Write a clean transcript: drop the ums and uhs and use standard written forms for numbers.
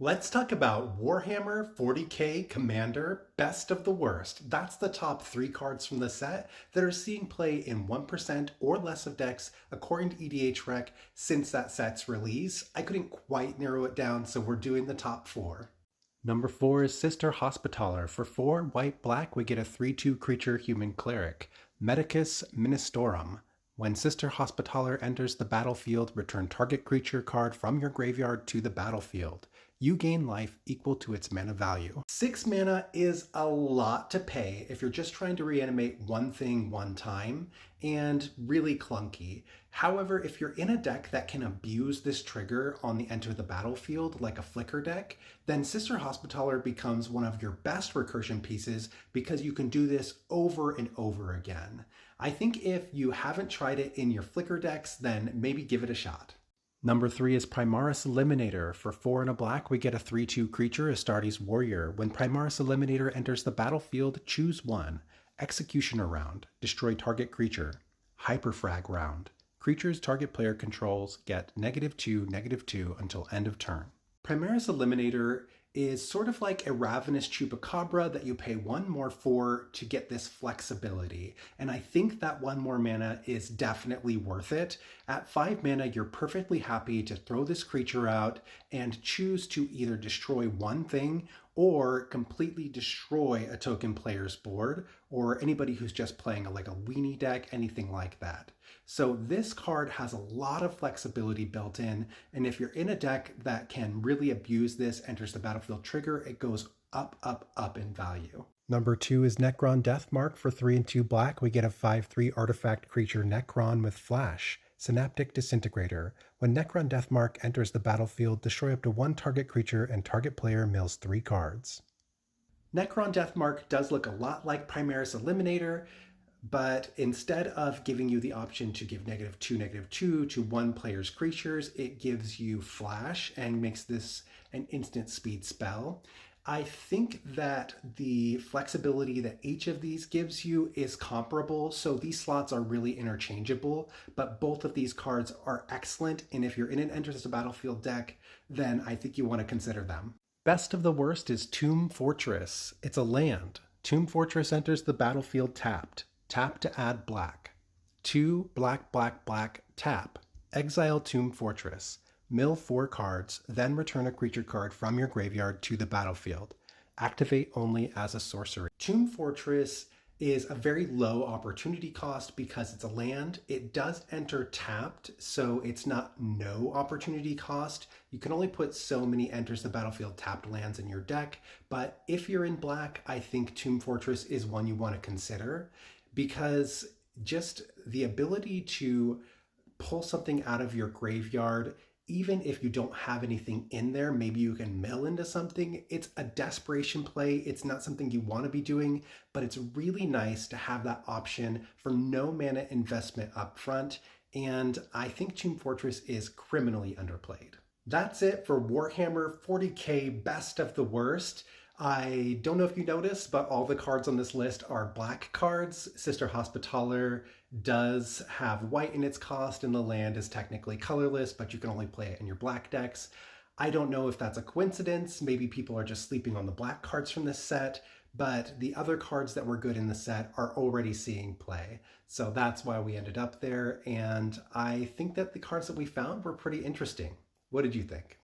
Let's talk about Warhammer 40k Commander Best of the Worst. That's the top three cards from the set that are seeing play in 1% or less of decks according to EDHREC since that set's release. I couldn't quite narrow it down, so we're doing the top four. Number 4 is Sister Hospitaller. For 4 white black, we get a 3/2 creature human cleric, Medicus Ministorum. When Sister Hospitaller enters the battlefield, return target creature card from your graveyard to the battlefield. You gain life equal to its mana value. 6 mana is a lot to pay if you're just trying to reanimate one thing one time, and really clunky. However, if you're in a deck that can abuse this trigger on the enter the battlefield, like a Flicker deck, then Sister Hospitaller becomes one of your best recursion pieces because you can do this over and over again. I think if you haven't tried it in your Flicker decks, then maybe give it a shot. Number 3 is Primaris Eliminator. For 4 and a black, we get a 3/2 creature, Astartes Warrior. When Primaris Eliminator enters the battlefield, choose one. Executioner round. Destroy target creature. Hyperfrag round. Creatures target player controls get -2/-2 until end of turn. Primaris Eliminator is sort of like a Ravenous Chupacabra that you pay one more for to get this flexibility. And I think that one more mana is definitely worth it. At 5 mana, you're perfectly happy to throw this creature out and choose to either destroy one thing or completely destroy a token player's board, or anybody who's just playing like a weenie deck, anything like that. So this card has a lot of flexibility built in, and if you're in a deck that can really abuse this enters the battlefield trigger, it goes up, up, up in value. Number 2 is Necron Deathmark. For 3 and 2 black, we get a 5/3 artifact creature Necron with Flash. Synaptic Disintegrator. When Necron Deathmark enters the battlefield, destroy up to one target creature and target player mills 3 cards. Necron Deathmark does look a lot like Primaris Eliminator, but instead of giving you the option to give -2/-2 to one player's creatures, it gives you Flash and makes this an instant speed spell. I think that the flexibility that each of these gives you is comparable, so these slots are really interchangeable, but both of these cards are excellent, and if you're in an Enters the Battlefield deck, then I think you want to consider them. Best of the Worst is Tomb Fortress. It's a land. Tomb Fortress enters the battlefield tapped. Tap to add black. 2 black, black, black, tap. Exile Tomb Fortress. Mill 4 cards, then return a creature card from your graveyard to the battlefield. Activate only as a sorcery. Tomb Fortress is a very low opportunity cost because it's a land. It does enter tapped, so it's not no opportunity cost. You can only put so many enters the battlefield tapped lands in your deck, but if you're in black, I think Tomb Fortress is one you want to consider because just the ability to pull something out of your graveyard, even if you don't have anything in there, maybe you can mill into something. It's a desperation play. It's not something you want to be doing, but it's really nice to have that option for no mana investment up front. And I think Tomb Fortress is criminally underplayed. That's it for Warhammer 40k Best of the Worst. I don't know if you noticed, but all the cards on this list are black cards. Sister Hospitaller does have white in its cost, and the land is technically colorless, but you can only play it in your black decks. I don't know if that's a coincidence. Maybe people are just sleeping on the black cards from this set, but the other cards that were good in the set are already seeing play. So that's why we ended up there, and I think that the cards that we found were pretty interesting. What did you think?